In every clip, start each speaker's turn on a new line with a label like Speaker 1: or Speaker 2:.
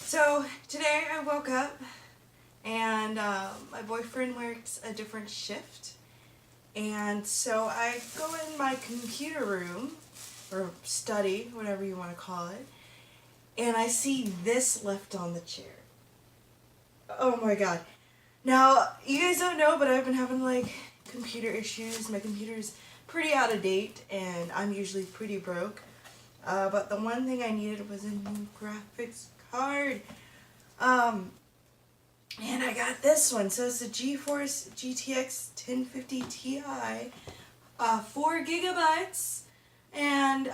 Speaker 1: So today I woke up and my boyfriend works a different shift, and so I go in my computer room or study, whatever you want to call it, and I see this left on the chair. Oh my god. Now, you guys don't know, but I've been having like computer issues. My computer's pretty out of date and I'm usually pretty broke. But the one thing I needed was a new graphics card. And I got this one. So it's the GeForce GTX 1050 Ti, 4 gigabytes. And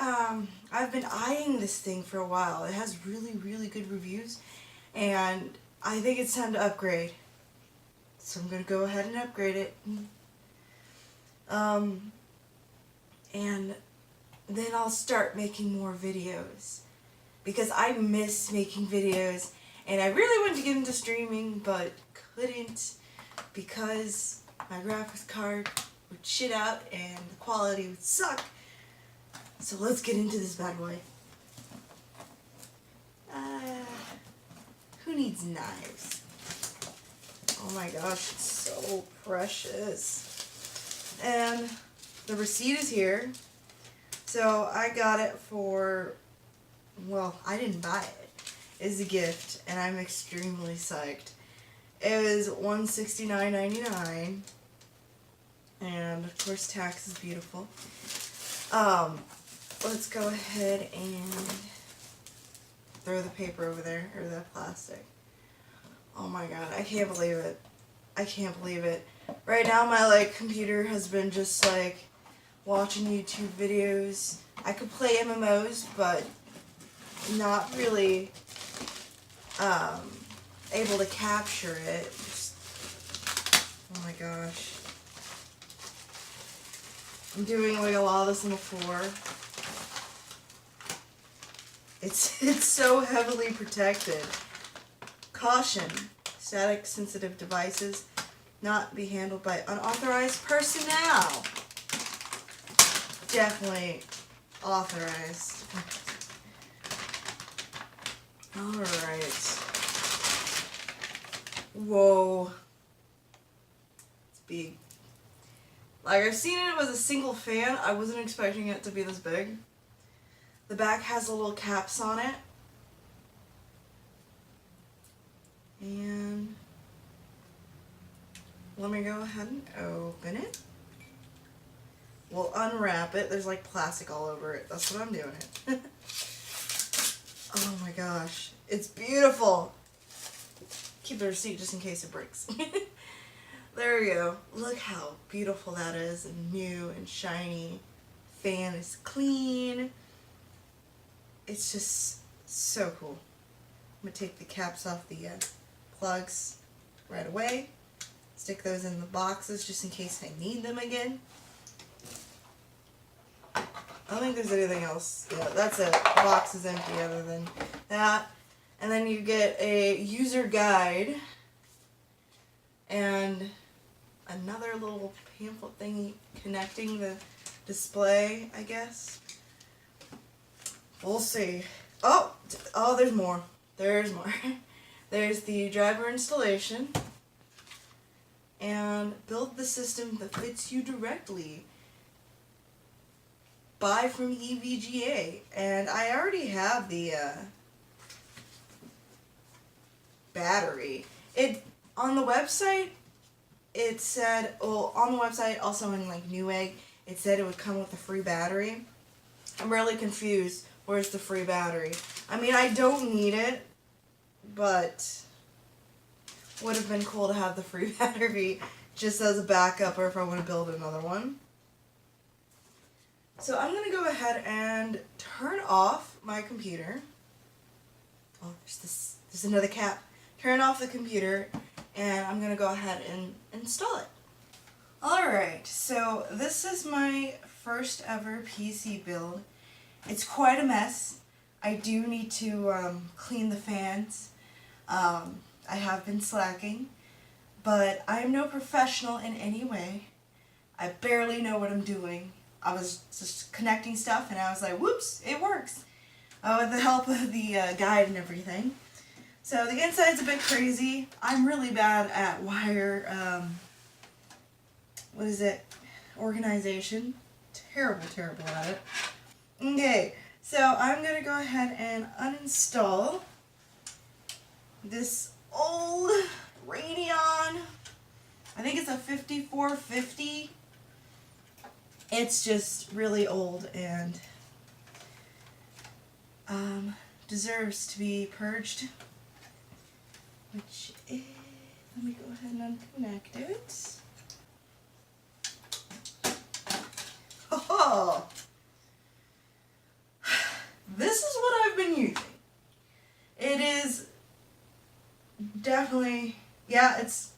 Speaker 1: I've been eyeing this thing for a while. It has really good reviews, and I think it's time to upgrade. So I'm gonna go ahead and upgrade it. And then I'll start making more videos, because I miss making videos, and I really wanted to get into streaming but couldn't because my graphics card would shit out and the quality would suck. So let's get into this bad boy. Who needs knives? Oh my gosh, it's so precious. And the receipt is here. So I got it for, well, I didn't buy it. It's a gift, and I'm extremely psyched. It was $169.99, and of course tax is beautiful. Let's go ahead and throw the paper over there, or the plastic. Oh my god, I can't believe it. I can't believe it. Right now my computer has been just watching YouTube videos. I could play MMOs, but not really able to capture it. Oh my gosh. I'm doing a lot of this on the floor. It's so heavily protected. Caution, static sensitive devices not be handled by unauthorized personnel. Definitely authorized. Alright. Whoa. It's big. I've seen it was a single fan. I wasn't expecting it to be this big. The back has the little caps on it. And let me go ahead and open it. We'll unwrap it. There's plastic all over it. That's what I'm doing it. Oh my gosh. It's beautiful. Keep the receipt just in case it breaks. There we go. Look how beautiful that is, and new and shiny. Fan is clean. It's just so cool. I'm going to take the caps off the plugs right away. Stick those in the boxes just in case I need them again. I don't think there's anything else. Yeah, that's it. The box is empty other than that. And then you get a user guide and another little pamphlet thingy connecting the display, I guess. We'll see. Oh, there's more. There's more. There's the driver installation. And build the system that fits you directly. Buy from EVGA. And I already have the battery. On the website, it said, on the website, also in Newegg, it said it would come with a free battery. I'm really confused. Where's the free battery? I mean, I don't need it, but would have been cool to have the free battery just as a backup, or if I want to build another one. So I'm going to go ahead and turn off my computer. Oh, there's another cap. Turn off the computer, and I'm going to go ahead and install it. Alright, so this is my first ever PC build. It's quite a mess. I do need to clean the fans. I have been slacking, but I am no professional in any way. I barely know what I'm doing. I was just connecting stuff and I was like, whoops, it works. With the help of the guide and everything. So the inside's a bit crazy. I'm really bad at wire, organization. Terrible at it. Okay, so I'm going to go ahead and uninstall this old Radeon. I think it's a 5450. It's just really old and deserves to be purged. Which is, let me go ahead and unconnect it. Oh, this is what I've been using. It is definitely, yeah, it's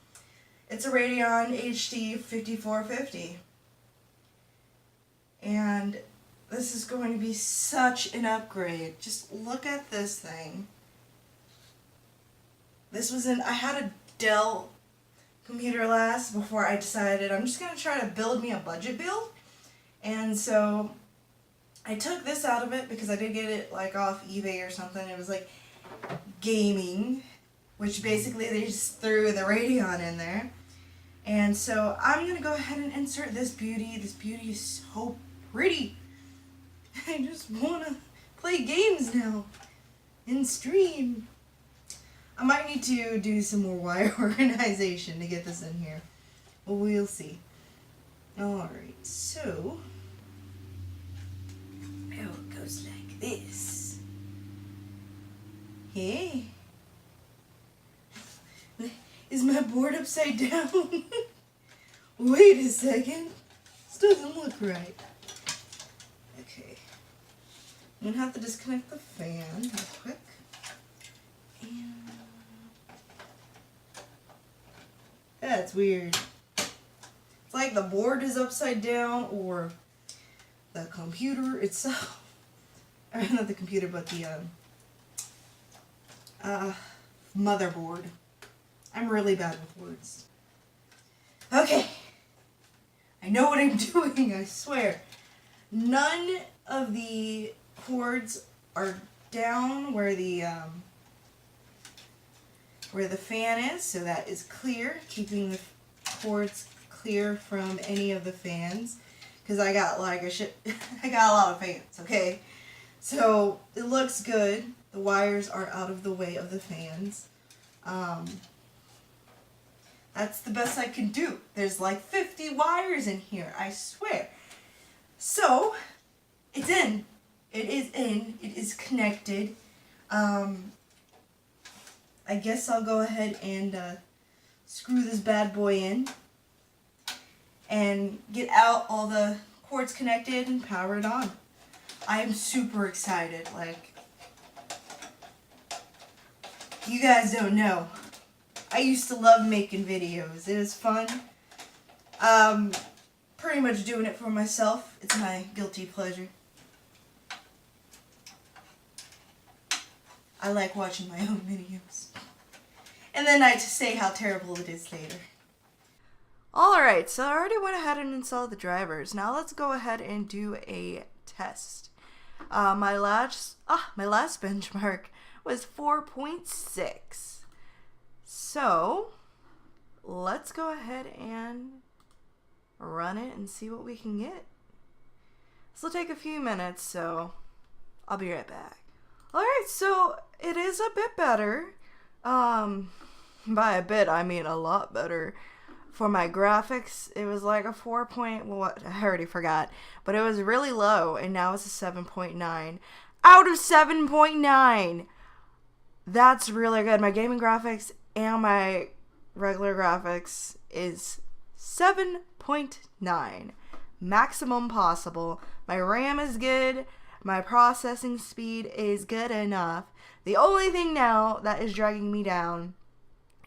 Speaker 1: a Radeon HD 5450. And this is going to be such an upgrade. Just look at this thing. I had a Dell computer last before I decided I'm just going to try to build me a budget build. And so I took this out of it because I did get it like off eBay or something. It was like gaming, which basically they just threw the Radeon in there. And so I'm going to go ahead and insert this beauty. This beauty is so pretty. I just want to play games now and stream. I might need to do some more wire organization to get this in here. Well, we'll see. Alright, so now it goes like this. Hey. Is my board upside down? Wait a second. This doesn't look right. Okay. I'm gonna have to disconnect the fan real quick. And that's weird. It's like the board is upside down or the computer itself. Or not the computer, but the motherboard. I'm really bad with words. Okay. I know what I'm doing, I swear. None of the cords are down where the fan is, so that is clear, keeping the cords clear from any of the fans, because I got like I got a lot of fans, okay? So it looks good. The wires are out of the way of the fans. That's the best I can do. There's like 50 wires in here, I swear. So, it's in. It is in. It is connected. I guess I'll go ahead and screw this bad boy in and get out all the cords connected and power it on. I am super excited. Like, you guys don't know. I used to love making videos. It was fun. Pretty much doing it for myself. It's my guilty pleasure. I like watching my own videos. And then I just say how terrible it is later. Alright, so I already went ahead and installed the drivers. Now let's go ahead and do a test. My last benchmark was 4.6. So, let's go ahead and run it and see what we can get. This will take a few minutes, so I'll be right back. Alright, so it is a bit better. By a bit, I mean a lot better. For my graphics, it was like a 4 point, what, I already forgot. But it was really low, and now it's a 7.9. Out of 7.9! That's really good. My gaming graphics and my regular graphics is 7.9. Maximum possible. My RAM is good. My processing speed is good enough. The only thing now that is dragging me down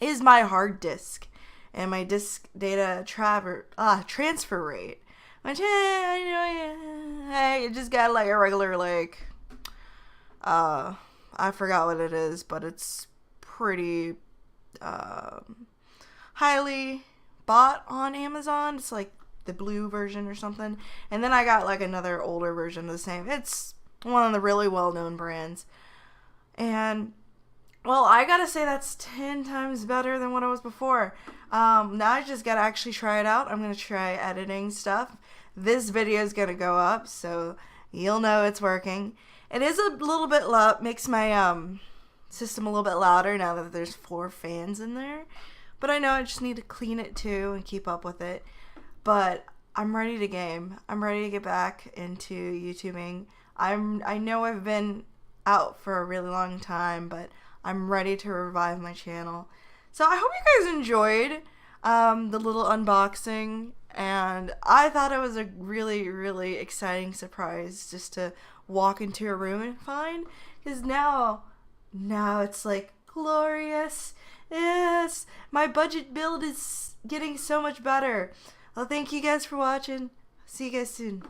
Speaker 1: is my hard disk and my disk data transfer rate. Which, I just got like a regular, like, I forgot what it is, but it's pretty highly bought on Amazon. It's like the blue version or something. And then I got like another older version of the same. It's one of the really well-known brands. And Well, I gotta say that's 10 times better than what it was before. Now I just gotta actually try it out. I'm gonna try editing stuff. This video is gonna go up, so you'll know it's working. It is a little bit loud, makes my system a little bit louder now that there's 4 fans in there. But I know I just need to clean it too and keep up with it. But I'm ready to game. I'm ready to get back into YouTubing. I know I've been out for a really long time, but I'm ready to revive my channel. So I hope you guys enjoyed the little unboxing, and I thought it was a really, really exciting surprise just to walk into a room and find, because now it's like glorious. Yes, my budget build is getting so much better. Well, thank you guys for watching. See you guys soon.